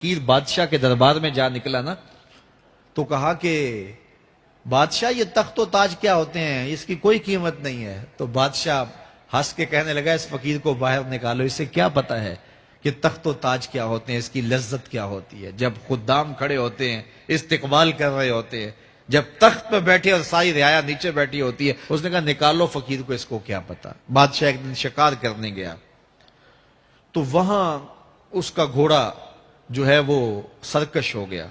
فقیر بادشاہ کے دربار میں جا نکلا نا تو کہا کہ بادشاہ یہ تخت و تاج کیا ہوتے ہیں، اس کی کوئی قیمت نہیں ہے۔ تو بادشاہ ہنس کے کہنے لگا اس فقیر کو باہر نکالو، اسے کیا پتا ہے کہ تخت و تاج کیا ہوتے ہیں، اس کی لذت کیا ہوتی ہے۔ جب خدام کھڑے ہوتے ہیں، استقبال کر رہے ہوتے ہیں، جب تخت پہ بیٹھے اور ساری رعایا نیچے بیٹھی ہوتی ہے، اس نے کہا نکالو فقیر کو، اس کو کیا پتا۔ بادشاہ ایک دن شکار کرنے گیا تو وہاں اس کا گھوڑا جو ہے وہ سرکش ہو گیا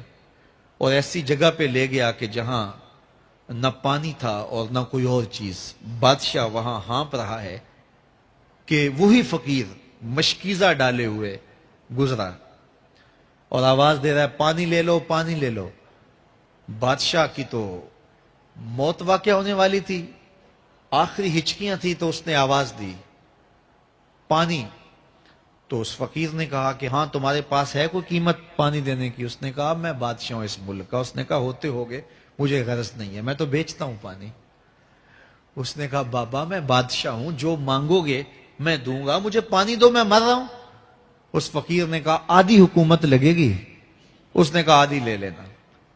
اور ایسی جگہ پہ لے گیا کہ جہاں نہ پانی تھا اور نہ کوئی اور چیز۔ بادشاہ وہاں ہانپ رہا ہے کہ وہی فقیر مشکیزہ ڈالے ہوئے گزرا اور آواز دے رہا ہے پانی لے لو، پانی لے لو۔ بادشاہ کی تو موت واقع ہونے والی تھی، آخری ہچکیاں تھی، تو اس نے آواز دی پانی۔ تو اس فقیر نے کہا کہ ہاں تمہارے پاس ہے کوئی قیمت پانی دینے کی؟ اس نے کہا میں بادشاہ ہوں اس ملک کا۔ اس نے کہا ہوتے ہوگے، مجھے غرض نہیں ہے، میں تو بیچتا ہوں پانی۔ اس نے کہا بابا میں بادشاہ ہوں، جو مانگو گے میں دوں گا، مجھے پانی دو، میں مر رہا ہوں۔ اس فقیر نے کہا آدھی حکومت لگے گی۔ اس نے کہا آدھی لے لینا،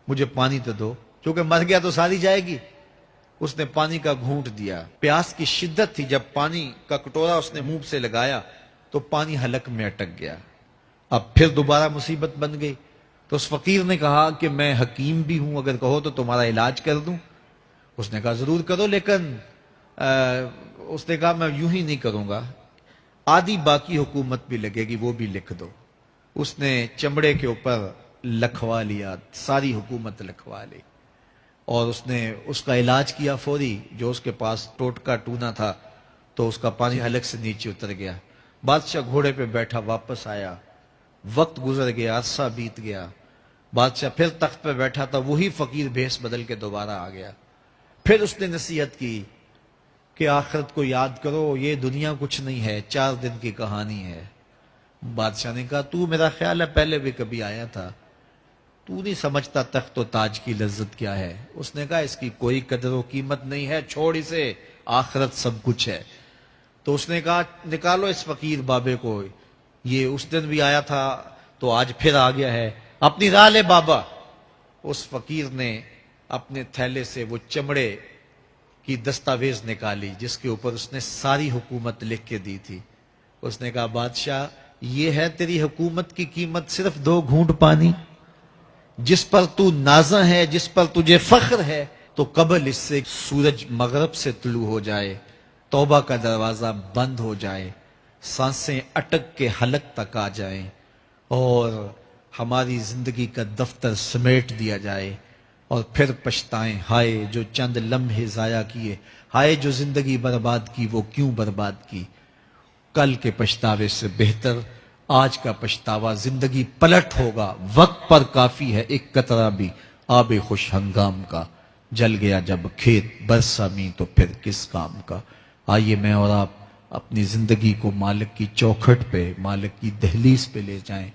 مجھے پانی تو دو، کیونکہ مر گیا تو ساری جائے گی۔ اس نے پانی کا گھونٹ دیا، پیاس کی شدت تھی، جب پانی کا کٹورا اس نے منہ سے لگایا تو پانی حلق میں اٹک گیا۔ اب پھر دوبارہ مصیبت بن گئی تو اس فقیر نے کہا کہ میں حکیم بھی ہوں، اگر کہو تو تمہارا علاج کر دوں۔ اس نے کہا ضرور کرو، لیکن اس نے کہا میں یوں ہی نہیں کروں گا، آدھی باقی حکومت بھی لگے گی، وہ بھی لکھ دو۔ اس نے چمڑے کے اوپر لکھوا لیا، ساری حکومت لکھوا لی اور اس نے اس کا علاج کیا فوری۔ جو اس کے پاس ٹوٹکا ٹونا تھا تو اس کا پانی حلق سے نیچے اتر گیا۔ بادشاہ گھوڑے پہ بیٹھا واپس آیا، وقت گزر گیا، عرصہ بیت گیا۔ بادشاہ پھر تخت پہ بیٹھا تھا، وہی فقیر بھیس بدل کے دوبارہ آ گیا۔ پھر اس نے نصیحت کی کہ آخرت کو یاد کرو، یہ دنیا کچھ نہیں ہے، 4 دن کی کہانی ہے۔ بادشاہ نے کہا تو میرا خیال ہے پہلے بھی کبھی آیا تھا، تو نہیں سمجھتا تخت و تاج کی لذت کیا ہے۔ اس نے کہا اس کی کوئی قدر و قیمت نہیں ہے، چھوڑ اسے، آخرت سب کچھ ہے۔ تو اس نے کہا نکالو اس فقیر بابے کو، یہ اس دن بھی آیا تھا تو آج پھر آ گیا ہے، اپنی راہ لے بابا۔ اس فقیر نے اپنے تھیلے سے وہ چمڑے کی دستاویز نکالی جس کے اوپر اس نے ساری حکومت لکھ کے دی تھی۔ اس نے کہا بادشاہ یہ ہے تیری حکومت کی قیمت، صرف 2 گھونٹ پانی، جس پر تو نازاں ہے، جس پر تجھے فخر ہے، تو قبل اس سے سورج مغرب سے طلوع ہو جائے، توبہ کا دروازہ بند ہو جائے، سانسیں اٹک کے حلق تک آ جائیں اور ہماری زندگی کا دفتر سمیٹ دیا جائے، اور پھر پچھتائیں ہائے جو چند لمحے ضائع کیے، ہائے جو زندگی برباد کی، وہ کیوں برباد کی۔ کل کے پچھتاوے سے بہتر آج کا پچھتاوا، زندگی پلٹ ہوگا، وقت پر کافی ہے ایک قطرہ بھی آب خوش ہنگام کا، جل گیا جب کھیت برسا می تو پھر کس کام کا۔ آئیے میں اور آپ اپنی زندگی کو مالک کی چوکھٹ پہ، مالک کی دہلیز پہ لے جائیں،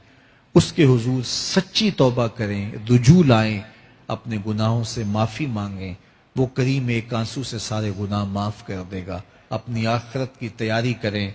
اس کے حضور سچی توبہ کریں، رجوع لائیں، اپنے گناہوں سے معافی مانگیں، وہ کریم ایک آنسو سے سارے گناہ معاف کر دے گا۔ اپنی آخرت کی تیاری کریں،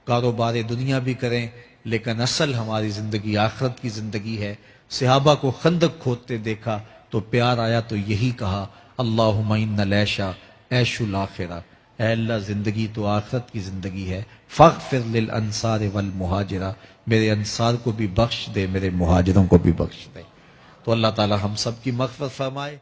کاروبار دنیا بھی کریں، لیکن اصل ہماری زندگی آخرت کی زندگی ہے۔ صحابہ کو خندق کھودتے دیکھا تو پیار آیا تو یہی کہا اللہم ان العیش عیش الآخرہ، اے اللہ زندگی تو آخرت کی زندگی ہے، فاغفر للانصار والمہاجرہ، میرے انصار کو بھی بخش دے، میرے مہاجروں کو بھی بخش دے۔ تو اللہ تعالی ہم سب کی مغفرت فرمائے۔